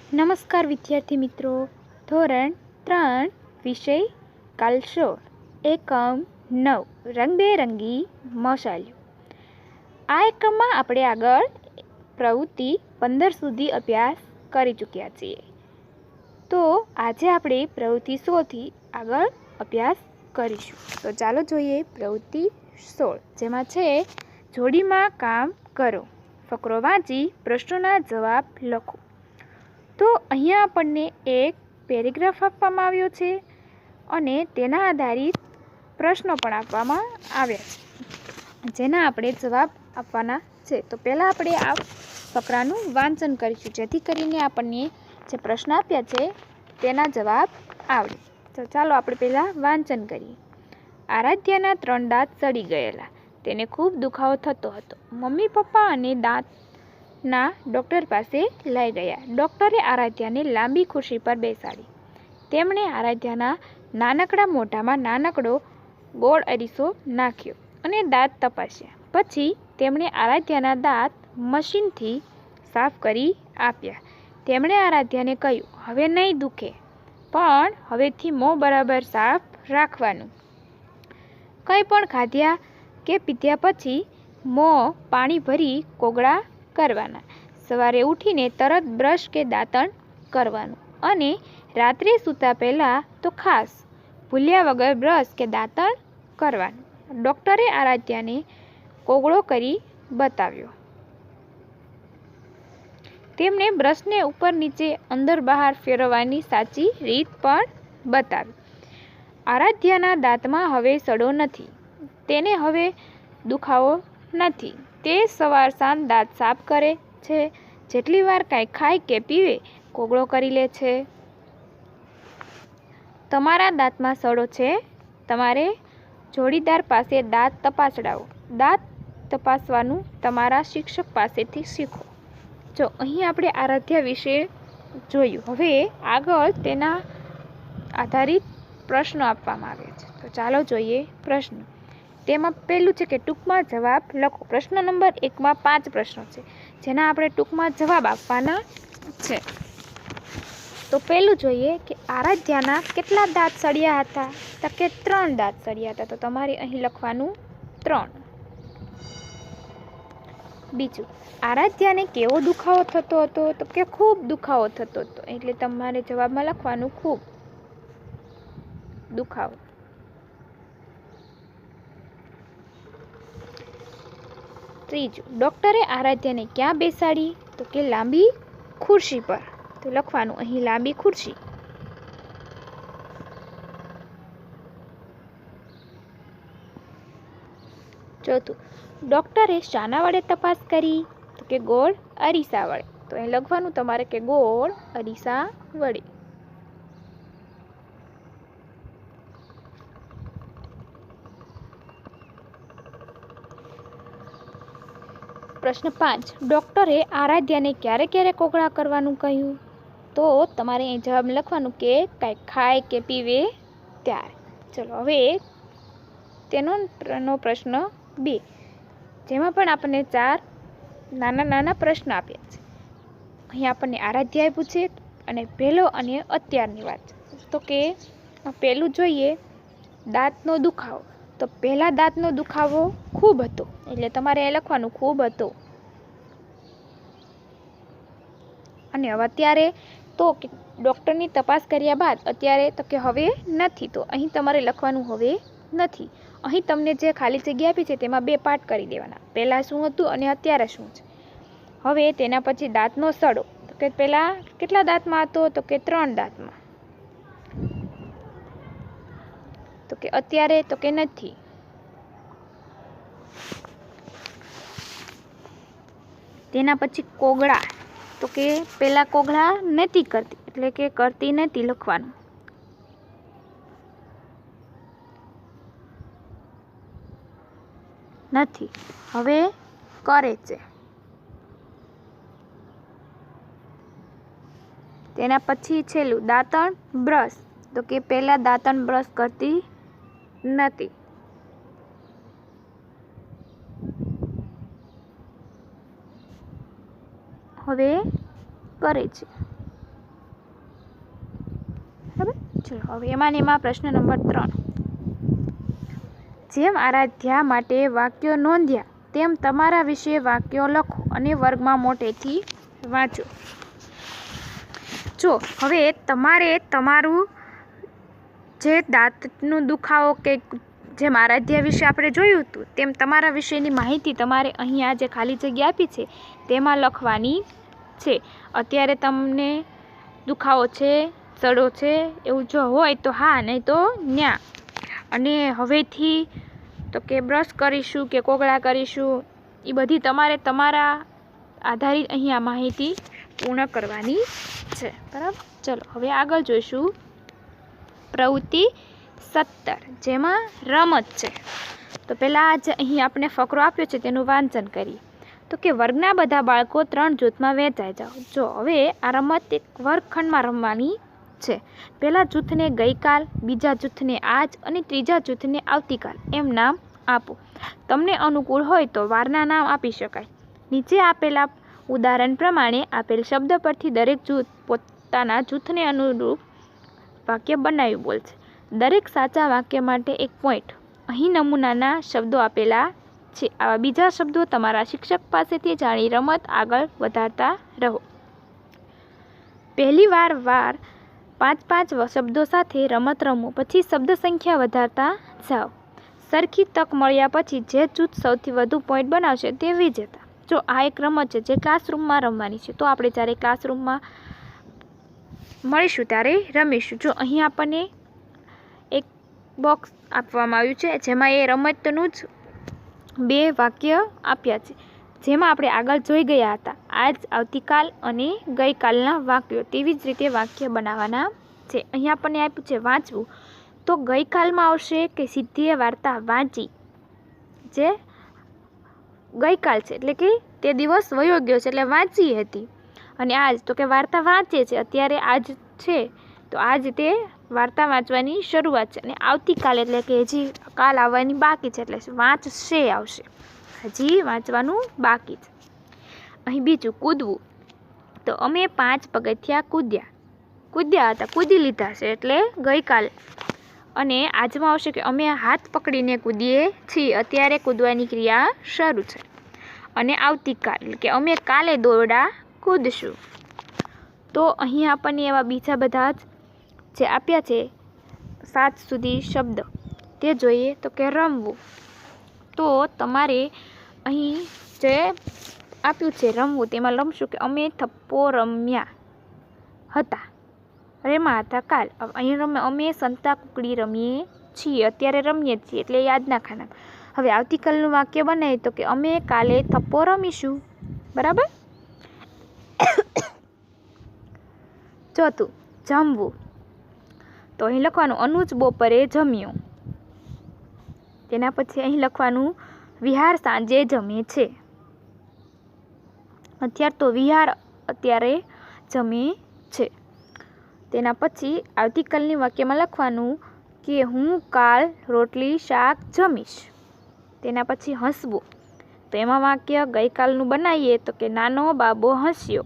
નમસ્કાર વિદ્યાર્થી મિત્રો, ધોરણ 3 વિષય કાલશોર એકમ 9 રંગબેરંગી મશાલો। આ એકમમાં આપણે આગળ પ્રવૃત્તિ 15 સુધી અભ્યાસ કરી ચૂક્યા છીએ। તો આજે આપણે પ્રવૃત્તિ 16 થી આગળ અભ્યાસ કરીશું। તો ચાલો જોઈએ પ્રવૃત્તિ 16, જેમાં છે જોડીમાં કામ કરો, ફકરો વાંચી પ્રશ્નોના જવાબ લખો। તો અહીંયા આપણને એક પેરેગ્રાફ આપવામાં આવ્યો છે અને તેના આધારિત પ્રશ્નો પણ આપવામાં આવ્યા છે, જેના આપણે જવાબ આપવાના છે। તો પહેલાં આપણે આ ફકરાનું વાંચન કરીશું, જેથી કરીને આપણને જે પ્રશ્ન આપ્યા છે તેના જવાબ આવડે। તો ચાલો આપણે પહેલાં વાંચન કરીએ। આરાધ્યાના 3 દાંત સડી ગયેલા, તેને ખૂબ દુખાવો થતો હતો। મમ્મી પપ્પા અને દાંતના ડૉક્ટર પાસે લઈ ગયા। ડૉક્ટરે આરાધ્યાને લાંબી ખુરશી પર બેસાડી। તેમણે આરાધ્યાના નાનકડા મોઢામાં નાનકડો ગોળ અરીસો નાખ્યો અને દાંત તપાસ્યા। પછી તેમણે આરાધ્યાના દાંત મશીનથી સાફ કરી આપ્યા। તેમણે આરાધ્યાને કહ્યું, હવે નહીં દુખે, પણ હવેથી મોં બરાબર સાફ રાખવાનું। કંઈ પણ ખાધ્યા કે પીધ્યા પછી મોં પાણી ભરી કોગળા કરવાના। સવારે ઉઠીને તરત બ્રશ કે દાંતણ કરવાનું અને રાત્રે સૂતા પહેલાં તો ખાસ ભૂલ્યા વગર બ્રશ કે દાંતણ કરવાનું। ડૉક્ટરે આરાધ્યાને કોગળો કરી બતાવ્યો। તેમણે બ્રશને ઉપર નીચે અંદર બહાર ફેરવવાની સાચી રીત પણ બતાવી। આરાધ્યાના દાંતમાં હવે સડો નથી, તેને હવે દુખાવો નથી, તે સવાર સાંજ દાંત સાફ કરે છે। જેટલી વાર કાંઈ ખાય કે પીવે કોગળો કરી લે છે। તમારા દાંતમાં સડો છે, તમારે જોડીદાર પાસે દાંત તપાસડાવો। દાંત તપાસવાનું તમારા શિક્ષક પાસેથી શીખો। જો અહીં આપણે આરાધ્યા વિશે જોયું, હવે આગળ તેના આધારિત પ્રશ્નો આપવામાં આવે છે। તો ચાલો જોઈએ પ્રશ્ન। તેમાં પહેલું છે કે ટૂંકમાં જવાબ લખો। પ્રશ્ન નંબર 1માં 5 પ્રશ્નો છે, જેના આપણે ટૂંકમાં જવાબ આપવાના છે। તો પહેલું જોઈએ કે આરાધ્યાના કેટલા દાંત સડ્યા હતા? તો કે 3 દાંત સડ્યા હતા, તો તમારે અહીં લખવાનું 3। બીજું, આરાધ્યાને કેવો દુખાવો થતો હતો? તો કે ખૂબ દુખાવો થતો હતો, એટલે તમારે જવાબમાં લખવાનું ખૂબ દુખાવો। ત્રીજું, ડૉક્ટરે આરાધ્યાને ક્યાં બેસાડી? તો કે લાંબી ખુરશી પર, તો લખવાનું અહીં લાંબી ખુરશી। ચોથું, ડૉક્ટરે શાના વડે તપાસ કરી? તો કે ગોળ અરીસા વડે, તો અહીં લખવાનું તમારે કે ગોળ અરીસા વડે। પ્રશ્ન 5, ડૉક્ટરે આરાધ્યાને ક્યારે ક્યારે કોગળા કરવાનું કહ્યું? તો તમારે અહીં જવાબ લખવાનું કે કાંઈ ખાય કે પીવે ત્યારે। ચલો હવે તેનો પ્રશ્ન 2, જેમાં પણ આપણને 4 નાના નાના પ્રશ્ન આપ્યા છે। અહીં આપણને આરાધ્યાએ પૂછે અને પહેલો અને અત્યારની વાત। તો કે પહેલું જોઈએ દાંતનો દુખાવો, તો પહેલા દાંતનો દુખાવો ખૂબ હતો, એટલે તમારે એ લખવાનું ખૂબ હતો। અને હવે અત્યારે તો કે ડૉક્ટરની તપાસ કર્યા બાદ અત્યારે તો કે હવે નથી, તો અહીં તમારે લખવાનું હવે નથી। અહીં તમને જે ખાલી જગ્યા આપી છે તેમાં 2 પાર્ટ કરી દેવાના, પહેલાં શું હતું અને અત્યારે શું છે। હવે તેના પછી દાંતનો સડો, તો કે પહેલાં કેટલા દાંતમાં હતો? તો કે 3 દાંતમાં, તો કે અત્યારે તો કે નથી। તેના પછી કોગળા, તો કે પહેલાં કોગળા નથી કરતી, એટલે કે કરતી નથી લખવાનું। નથી, હવે કરે છે। તેના પછી છેલ્લું દાંતણ બ્રશ, તો કે પહેલાં દાંતણ બ્રશ કરતી નથી, હવે કરે છે। ચલો હવે એમાં પ્રશ્ન નંબર 3. જેમ આરાધ્યા માટે વાક્યો નોંધ્યા તેમ તમારા વિશે વાક્યો લખો અને વર્ગમાં મોટેથી વાંચો. જો હવે તમારે તમારું જે દાંતનું દુખાવો કે જેમ આરાધ્યા વિશે આપણે જોયું હતું તેમ તમારા વિશેની માહિતી તમારે અહીંયા જે ખાલી જગ્યા આપી છે તેમાં લખવાની છે. અત્યારે તમને દુખાવો છે, સડો છે એવું જો હોય તો હા, નહીં તો ન્યા. અને હવેથી તો કે બ્રશ કરીશું કે કોગળા કરીશું એ બધી તમારે તમારા આધારિત અહીંયા માહિતી પૂર્ણ કરવાની છે. બરાબર. ચલો હવે આગળ જોઈશું પ્રવૃત્તિ 17 જેમાં રમત છે. તો પહેલાં જ અહીં આપણે ફકરો આપ્યો છે તેનું વાંચન કરીએ. તો કે વર્ગના બધા બાળકો 3 જૂથમાં વહેંચાઈ જાઓ. જો હવે આ રમત એક વર્ગખંડમાં રમવાની છે. પહેલા જૂથને ગઈકાલ, બીજા જૂથને આજ અને ત્રીજા જૂથને આવતીકાલ એમ નામ આપો. તમને અનુકૂળ હોય તો વારના નામ આપી શકાય. નીચે આપેલા ઉદાહરણ પ્રમાણે આપેલ શબ્દ પરથી દરેક જૂથ પોતાના જૂથને અનુરૂપ વાક્ય બનાવી બોલશે. દરેક સાચા વાક્ય માટે 1 પોઈન્ટ. અહીં નમૂનાના શબ્દો આપેલા છે. આવા બીજા શબ્દો તમારા શિક્ષક પાસેથી જાણી રમત આગળ વધારતા રહો. પહેલી વાર 5 શબ્દો સાથે રમત રમો, પછી શબ્દ સંખ્યા વધારતા જાઓ. સરખી તક મળ્યા પછી જે જૂથ સૌથી વધુ પોઈન્ટ બનાવશે તે વિજેતા. જો આ એક રમત છે જે ક્લાસરૂમમાં રમવાની છે, તો આપણે જ્યારે ક્લાસરૂમમાં મળીશું ત્યારે રમીશું. જો અહીં આપણને એક બોક્સ આપવામાં આવ્યું છે જેમાં એ રમતનું જ 2 વાક્ય આપ્યા છે, જેમાં આપણે આગળ જોઈ ગયા હતા આજ, આવતીકાલ અને ગઈકાલના વાક્યો. તેવી જ રીતે વાક્ય બનાવવાના છે. અહીં આપણને આપ્યું છે વાંચવું. તો ગઈકાલમાં આવશે કે સિદ્ધિએ વાર્તા વાંચી, જે ગઈકાલ છે એટલે કે તે દિવસ વયો ગયો છે એટલે વાંચી હતી. અને આજ તો કે વાર્તા વાંચે છે, અત્યારે આજ છે તો આજ તે વાર્તા વાંચવાની શરૂઆત છે. અને આવતીકાલ એટલે કે હજી કાલ આવવાની બાકી છે એટલે વાંચશે આવશે, હજી વાંચવાનું બાકી છે. અહીં બીજું કૂદવું. તો અમે 5 પગથિયાં કૂદ્યા હતા, કૂદી લીધા છે એટલે ગઈકાલ. અને આજમાં આવશે કે અમે હાથ પકડીને કૂદીએ છીએ, અત્યારે કૂદવાની ક્રિયા શરૂ છે. અને આવતીકાલ એટલે કે અમે કાલે દોરડા કૂદશું. તો અહીં આપણને એવા બીજા બધા જ જે આપ્યા છે 7 સુધી શબ્દ તે જોઈએ. તો કે રમવું. તો તમારે અહીં જે આપ્યું છે રમવું તેમાં લખશું કે અમે થપ્પો રમ્યા હતા, રેમા હતા કાલ. અહીં અમે સંતા કુકડી રમીએ છીએ, અત્યારે રમીએ છીએ એટલે યાદ ના ખાના. હવે આવતીકાલનું વાક્ય બનાવીએ તો કે અમે કાલે થપ્પો રમીશું. બરાબર. ચોથું જમવું. તો અહીં લખવાનું અનુજ બપોરે જમ્યો. તેના પછી અહીં લખવાનું વિહાર સાંજે જમે છે. વિહાર અત્યારે જમે છે. તેના પછી આવતીકાલની વાક્યમાં લખવાનું કે હું કાલ રોટલી શાક જમીશ. તેના પછી હસવું. તો એમાં વાક્ય ગઈકાલનું બનાવીએ તો કે નાનો બાબો હસ્યો.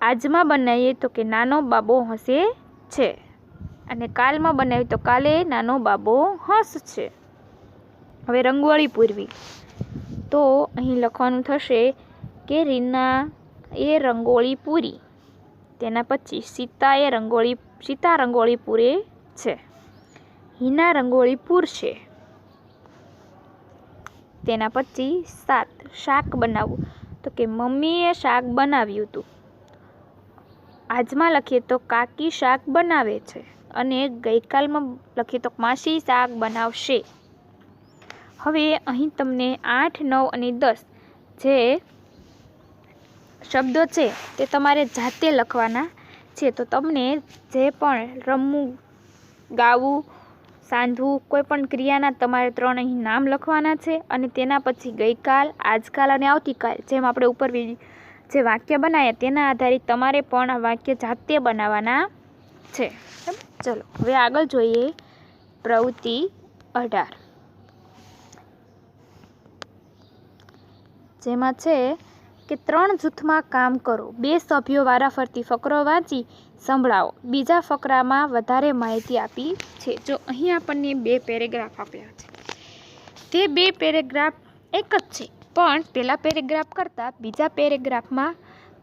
આજમાં બનાવીએ તો કે નાનો બાબો હસે છે. અને કાલમાં બનાવીએ તો કાલે નાનો બાબો હસશે. હવે રંગોળી પૂરવી. તો અહીં લખવાનું થશે કે રીના એ રંગોળી પૂરી. તેના પછી સીતા રંગોળી પૂરે છે. હિના રંગોળી પૂરશે. તેના પછી 7 શાક બનાવવું. તો કે મમ્મીએ શાક બનાવ્યું હતું. આજમાં લખીએ તો કાકી શાક બનાવે છે. અને ગઈકાલમાં લખીએ તો માસી શાક બનાવશે. હવે અહીં તમને 8, 9 અને 10 જે શબ્દો છે તે તમારે જાતે લખવાના છે. તો તમને જે પણ રમવું, ગાવું, સાંધવું કોઈ પણ ક્રિયાના તમારે 3 અહીં નામ લખવાના છે. અને તેના પછી ગઈકાલ, આજકાલ અને આવતીકાલ જેમ આપણે ઉપર જે વાક્ય બનાવ્યા તેના આધારિત તમારે પણ આ વાક્ય જાતે બનાવવાના છે. ચલો હવે આગળ જોઈએ પ્રવૃત્તિ 18 જેમાં છે કે 3 જૂથમાં કામ કરો. 2 સભ્યો વારાફરતી ફકરો વાંચી સંભળાવો. બીજા ફકરામાં વધારે માહિતી આપી છે. જો અહીં આપણને 2 પેરેગ્રાફ આપ્યા છે. તે 2 પેરેગ્રાફ એક જ છે, પણ પહેલા પેરેગ્રાફ કરતાં બીજા પેરેગ્રાફમાં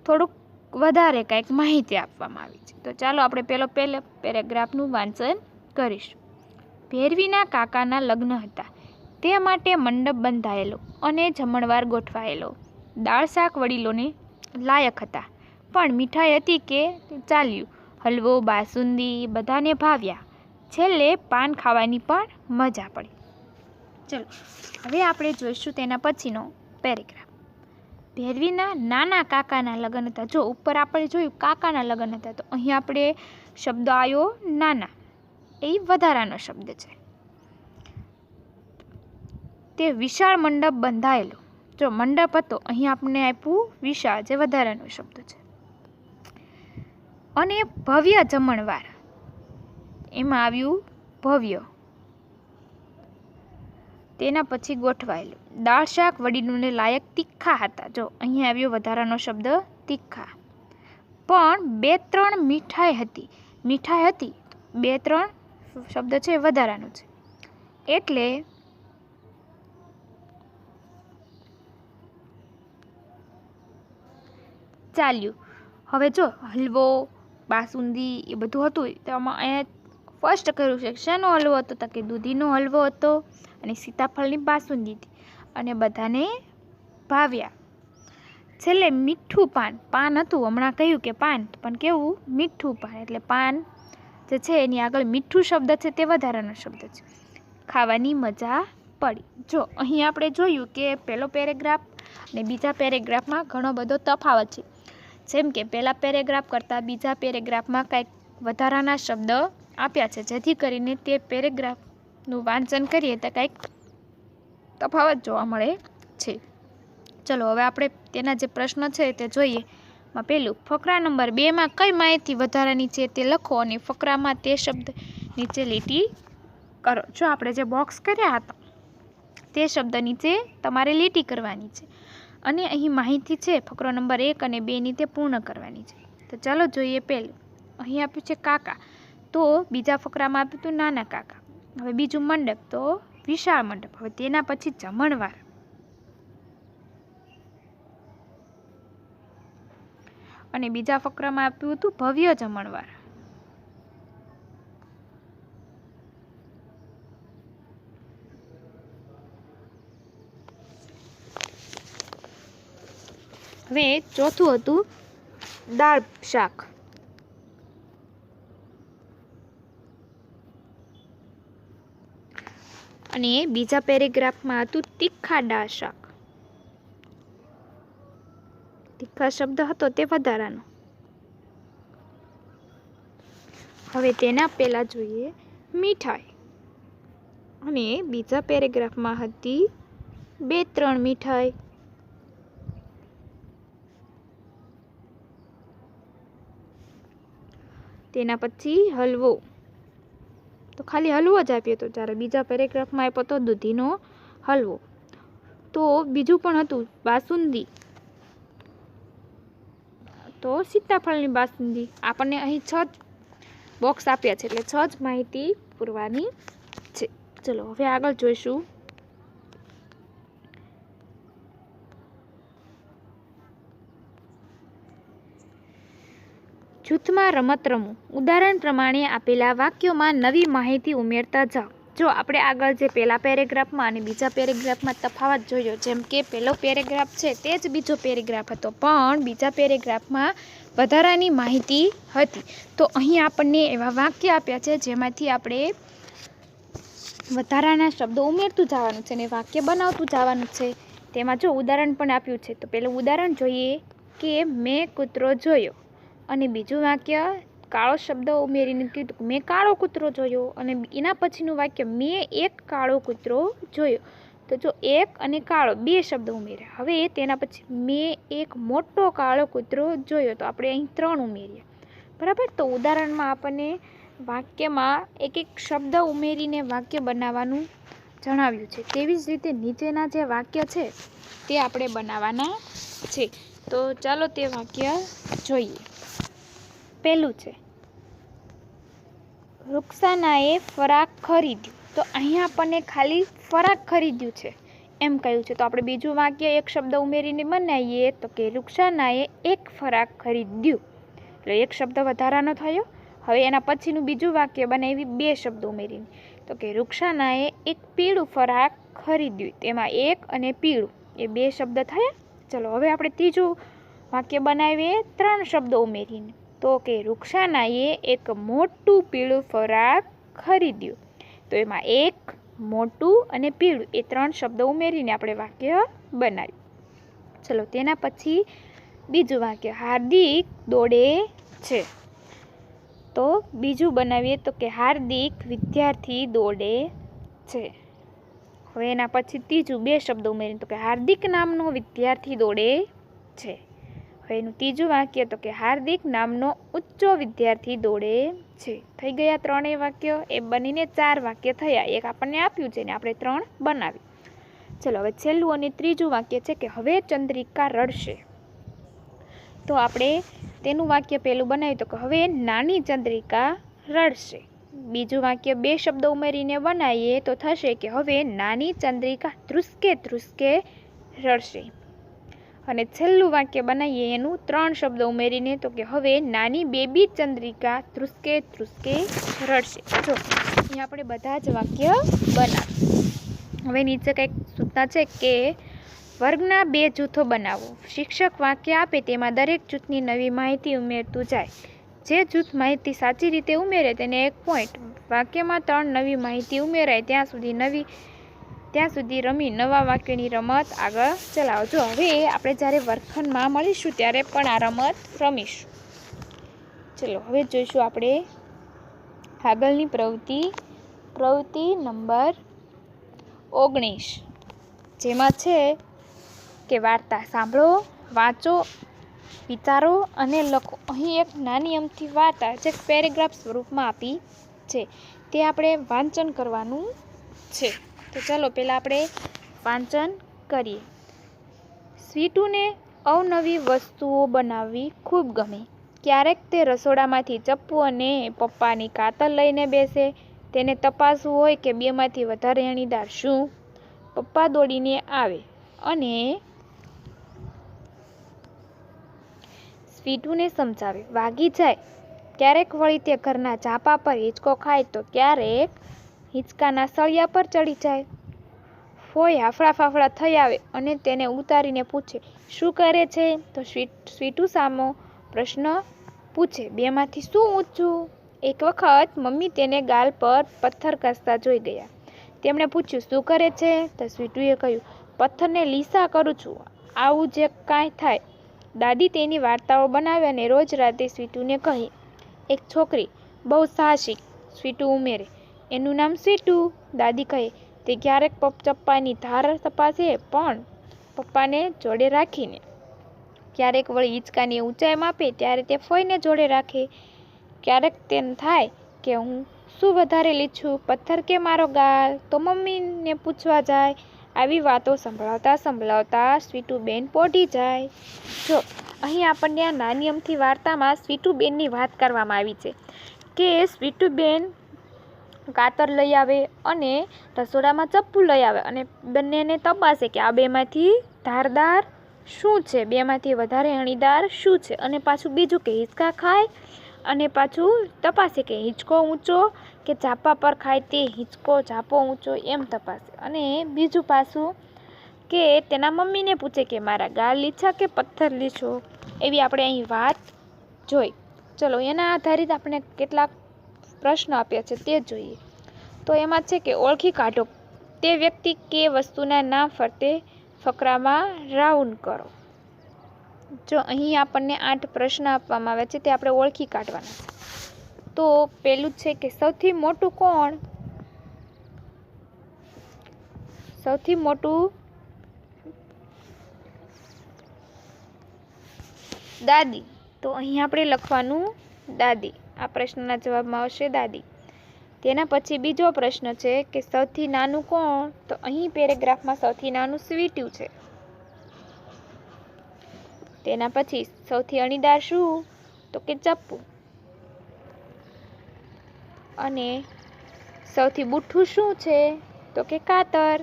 થોડુંક વધારે કંઈક માહિતી આપવામાં આવી છે. તો ચાલો આપણે પહેલો પેરેગ્રાફનું વાંચન કરીશું. ભેરવીના કાકાના લગ્ન હતા. તે માટે મંડપ બંધાયેલો અને જમણવાર ગોઠવાયેલો. દાળ શાક વડીલોને લાયક હતા, પણ મીઠાઈ હતી કે ચાલ્યું. હલવો, બાસુંદી બધાને ભાવ્યા. છેલ્લે પાન ખાવાની પણ મજા પડી. ચલો હવે આપણે જોઈશું તેના પછીનો પેરેગ્રાફ. ભેરવીના નાના કાકાના લગ્ન હતા. જો ઉપર આપણે જોયું કાકાના લગ્ન હતા, તો અહીં આપણે શબ્દ આવ્યો નાના, એ વધારાનો શબ્દ છે. તે વિશાળ મંડપ બંધાયેલો. જો મંડપ હતો, અહીં આપણે આપ્યું વિશાળ, જે વધારાનો શબ્દ છે. અને ભવ્ય જમણવાર, એમાં આવ્યું ભવ્ય. તેના પછી ગોઠવાયેલું. દાળ શાક વડીલોને લાયક તીખા હતા. જો અહીં આવ્યો વધારાનો શબ્દ તીખા. પણ 2-3 મીઠાઈ હતી. મીઠાઈ હતી, 2-3 શબ્દ છે વધારાનો છે, એટલે ચાલ્યું. હવે જો હલવો, બાસુંદી એ બધું હતું, તો આમાં અહીંયા ફર્સ્ટ કર્યું છે શેનો હલવો હતો, તો કે દૂધીનો હલવો હતો અને સીતાફળની બાસુંદી હતી, અને બધાને ભાવ્યા. છેલ્લે મીઠું પાન હતું. હમણાં કહ્યું કે પાન, પણ કેવું મીઠું પાન, એટલે પાન જે છે એની આગળ મીઠું શબ્દ છે તે વધારાનો શબ્દ છે. ખાવાની મજા પડી. જો અહીં આપણે જોયું કે પહેલો પેરેગ્રાફ અને બીજા પેરેગ્રાફમાં ઘણો બધો તફાવત છે. જેમ કે પહેલા પેરેગ્રાફ કરતાં બીજા પેરેગ્રાફમાં કંઈક વધારાના શબ્દ આપ્યા છે, જેથી કરીને તે પેરેગ્રાફનું વાંચન કરીએ તો કંઈક તફાવત જોવા મળે છે. ચલો હવે આપણે તેના જે પ્રશ્ન છે તે જોઈએ. પહેલું, ફકરા નંબર 2માં કઈ માહિતી વધારાની છે તે લખો અને ફકરામાં તે શબ્દ નીચે લીટી કરો. જો આપણે જે બોક્સ કર્યા હતા તે શબ્દ નીચે તમારે લીટી કરવાની છે, અને અહીં માહિતી છે ફકરો નંબર 1 અને 2ની તે પૂર્ણ કરવાની છે. તો ચાલો જોઈએ. પહેલું અહીં આપ્યું છે કાકા, તો બીજા ફકરામાં આપ્યું હતું નાના કાકા. હવે બીજું મંડપ, તો વિશાળ મંડપ. હવે તેના પછી જમણવાર, અને બીજા ફકરામાં આપ્યું હતું ભવ્ય જમણવાર. હવે ચોથું હતું દાળ શાક. અને બીજા પેરેગ્રાફમાં હતું તીખા દાળ શાક. તીખા શબ્દ હતો તે વધારાનો. હવે તેના પહેલા જોઈએ મીઠાઈ, અને બીજા પેરેગ્રાફમાં હતી 2-3 મીઠાઈ. તેના પછી હલવો, તો ખાલી હલવો જ આપ્યો હતો, જ્યારે બીજા પેરેગ્રાફમાં આપ્યો હતો દૂધીનો હલવો. તો બીજું પણ હતું બાસુંદી, તો સીતાફળની બાસુંદી. આપણને અહીં 6 બોક્સ આપ્યા છે, એટલે 6 જ માહિતી પૂરવાની છે. ચલો હવે આગળ જોઈશું. જૂથમાં રમત રમો. ઉદાહરણ પ્રમાણે આપેલા વાક્યોમાં નવી માહિતી ઉમેરતા જાઓ. જો આપણે આગળ જે પહેલા પેરેગ્રાફમાં અને બીજા પેરેગ્રાફમાં તફાવત જોયો, જેમ કે પહેલો પેરેગ્રાફ છે તે જ બીજો પેરેગ્રાફ હતો, પણ બીજા પેરેગ્રાફમાં વધારાની માહિતી હતી. તો અહીં આપણને એવા વાક્ય આપ્યા છે જેમાંથી આપણે વધારાના શબ્દો ઉમેરતું જવાનું છે અને વાક્ય બનાવતું જવાનું છે. તેમાં જો ઉદાહરણ પણ આપ્યું છે, તો પહેલું ઉદાહરણ જોઈએ કે મેં કૂતરો જોયો, અને બીજું વાક્ય કાળો શબ્દ ઉમેરીને કીધું મેં કાળો કૂતરો જોયો, અને એના પછીનું વાક્ય મેં એક કાળો કૂતરો જોયો. તો જો એક અને કાળો 2 શબ્દ ઉમેર્યા. હવે તેના પછી મેં એક મોટો કાળો કૂતરો જોયો, તો આપણે અહીં 3 ઉમેર્યા. બરાબર. તો ઉદાહરણમાં આપણને વાક્યમાં એક શબ્દ ઉમેરીને વાક્ય બનાવવાનું જણાવ્યું છે. તેવી જ રીતે નીચેના જે વાક્ય છે તે આપણે બનાવવાના છે. તો ચાલો તે વાક્ય જોઈએ. પહેલું છે, રૂક્ષાનાએ ફરાક ખરીદ્યું. તો અહીંયા આપણને ખાલી ફરાક ખરીદ્યું છે એમ કહ્યું છે. તો આપણે બીજું વાક્ય એક શબ્દ ઉમેરીને બનાવીએ તો કે રૂક્ષાનાએ એક ફરાક ખરીદ્યું. એટલે એક શબ્દ વધારાનો થયો. હવે એના પછીનું બીજું વાક્ય બનાવી બે શબ્દ ઉમેરીને તો કે રૂક્ષાનાએ એક પીળું ફરાક ખરીદ્યું. તેમાં એક અને પીળું એ બે શબ્દ થયા. ચલો હવે આપણે ત્રીજું વાક્ય બનાવીએ ત્રણ શબ્દો ઉમેરીને તો કે રૂક્ષાનાએ એક મોટું પીળું ફરાક ખરીદ્યું. તો એમાં એક, મોટું અને પીળું એ ત્રણ શબ્દો ઉમેરીને આપણે વાક્ય બનાવ્યું. ચલો તેના પછી બીજું વાક્ય હાર્દિક દોડે છે. તો બીજું બનાવીએ તો કે હાર્દિક વિદ્યાર્થી દોડે છે. હવે એના પછી ત્રીજું બે શબ્દો ઉમેરીને તો કે હાર્દિક નામનો વિદ્યાર્થી દોડે છે. હવે એનું ત્રીજું વાક્ય તો કે હાર્દિક નામનો ઊંચો વિદ્યાર્થી દોડે છે. થઈ ગયા ત્રણેય વાક્ય. એ બનીને 4 વાક્ય થયા. એક આપણને આપ્યું છે ને આપણે 3 બનાવી. ચલો હવે છેલ્લું અને ત્રીજું વાક્ય છે કે હવે ચંદ્રિકા રડશે. તો આપણે તેનું વાક્ય પહેલું બનાવ્યું તો કે હવે નાની ચંદ્રિકા રડશે. બીજું વાક્ય બે શબ્દો ઉમેરીને બનાવીએ તો થશે કે હવે નાની ચંદ્રિકા ધ્રુસકે ધ્રુસકે રડશે. અને છેલ્લું વાક્ય બનાવીએ એનું 3 શબ્દો ઉમેરીને તો કે હવે નાની બેબી ચંદ્રિકા ધ્રુસકે ધ્રુસકે રડશે. જો અહીં આપણે બધા જ વાક્ય બનાવીએ. હવે નીચે કંઈક સૂચના છે કે વર્ગના 2 જૂથો બનાવો. શિક્ષક વાક્ય આપે તેમાં દરેક જૂથની નવી માહિતી ઉમેરતું જાય. જે જૂથ માહિતી સાચી રીતે ઉમેરે તેને 1 પોઈન્ટ. વાક્યમાં 3 નવી માહિતી ઉમેરાય ત્યાં સુધી રમી નવા વાક્યની રમત આગળ ચલાવો. જો હવે આપણે જ્યારે વર્ગખંડમાં મળીશું ત્યારે પણ આ રમત રમીશું. ચલો હવે જોઈશું આપણે આગળની પ્રવૃત્તિ નંબર 19, જેમાં છે કે વાર્તા સાંભળો, વાંચો, વિચારો અને લખો. અહીં એક નાની અમથી વાર્તા જે પેરેગ્રાફ સ્વરૂપમાં આપી છે તે આપણે વાંચન કરવાનું છે. તો ચાલો પહેલાં આપણે વાંચન કરીએ. સ્વીટુને અવનવી વસ્તુઓ બનાવવી ખૂબ ગમે. ક્યારેક તે રસોડામાંથી ચપ્પુ અને પપ્પાની કાતર લઈને બેસે. તેને તપાસવું હોય કે બેમાંથી વધારે અણીદાર શું. પપ્પા દોડીને આવે અને સ્વીટુને સમજાવે. વાગી જાય. ક્યારેક વળી તે ઘરના ઝાપા પર હિંચકો ખાય તો ક્યારેક હિંચકાના સળિયા પર ચડી જાય. ફોય હાફળા ફાફડા થઈ આવે અને તેને ઉતારીને પૂછે, શું કરે છે? તો સ્વીટુ સામો પ્રશ્ન પૂછે, બેમાંથી શું ઊંચું? એક વખત મમ્મી તેને ગાલ પર પથ્થર ઘસતા જોઈ ગયા. તેમણે પૂછ્યું, શું કરે છે? તો સ્વીટુએ કહ્યું, પથ્થરને લીસા કરું છું. આવું જે કાંઈ થાય. દાદી તેની વાર્તાઓ બનાવે અને રોજ રાતે સ્વીટુને કહે. એક છોકરી બહુ સાહસિક, સ્વીટુ ઉમેરે. એનું નામ સ્વીટુ. દાદી કહે, તે ક્યારેક ચપ્પાની ધાર તપાસે પણ પપ્પાને જોડે રાખીને. ક્યારેક વળી હિંચકાની ઊંચાઈ માપે ત્યારે તે ફોઈને જોડે રાખે. ક્યારેક તેને થાય કે હું શું વધારે લીધું, પથ્થર કે મારો ગાલ? તો મમ્મીને પૂછવા જાય. આવી વાતો સંભળાવતા સ્વીટુબેન પોઢી જાય. જો અહીં આપણને આ નાની અમથી વાર્તામાં સ્વીટુબેનની વાત કરવામાં આવી છે કે સ્વીટુબેન કાતર લઈ આવે અને રસોડામાં ચપ્પુ લઈ આવે અને બંનેને તપાસે કે આ બેમાંથી ધારદાર શું છે, બેમાંથી વધારે અણીદાર શું છે. અને પાછું બીજું કે હિંચકા ખાય અને પાછું તપાસે કે હિંચકો ઊંચો કે ઝાપા પર ખાય તે હિંચકો ઝાપો ઊંચો એમ તપાસે. અને બીજું પાછું કે તેના મમ્મીને પૂછે કે મારા ગાલ લીછા કે પથ્થર લીછો. એવી આપણે અહીં વાત જોઈ. ચલો એના આધારિત આપણે કેટલાક પ્રશ્નો આપ્યા છે તે જોઈએ. તો એમાં છે કે ઓળખી કાઢો તે વ્યક્તિ કે વસ્તુના નામ ફરતે ફકરામાં રાઉન્ડ કરો. જો અહીં આપણને 8 પ્રશ્ન આપવામાં આવ્યા છે તે આપણે ઓળખી કાઢવાના છે. તો પહેલું છે કે સૌથી મોટું કોણ? સૌથી મોટું દાદી. તો અહીં આપણે લખવાનું દાદી. આ પ્રશ્નના જવાબમાં આવશે દાદી. તેના પછી બીજો પ્રશ્ન છે કે સૌથી નાનું કોણ? તો અહીં પેરેગ્રાફમાં સૌથી નાનું સ્વીટુ છે. તેના પછી સૌથી અણીદાર શું? તો કે ચપ્પુ. અને સૌથી બુઠ્ઠું શું છે? તો કે કાતર.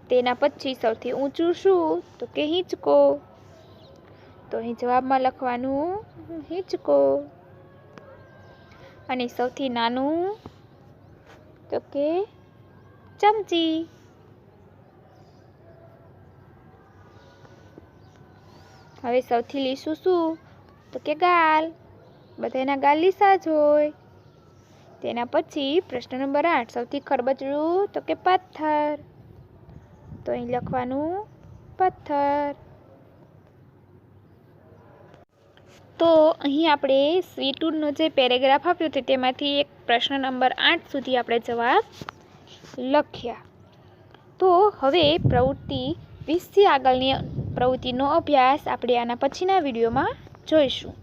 તેના પછી સૌથી ઊંચું શું? તો કે હિંચકો. તો અહીં જવાબમાં લખવાનું હિંચકો. અને સૌથી નાનું? તો કે ચમચી. હવે સૌથી લીસું શું? તો કે ગાલ. બધાના ગાલ લીસા જ હોય. તેના પછી પ્રશ્ન નંબર 8, સૌથી ખરબચડું? તો કે પથ્થર. તો અહીં લખવાનું પથ્થર. તો અહીં આપણે C2નો જે પેરેગ્રાફ આપ્યો છે તેમાંથી એક પ્રશ્ન નંબર 8 સુધી આપણે જવાબ લખ્યા. તો હવે પ્રવૃત્તિ 20થી આગળની પ્રવૃત્તિનો અભ્યાસ આપણે આના પછીના વિડીયોમાં જોઈશું.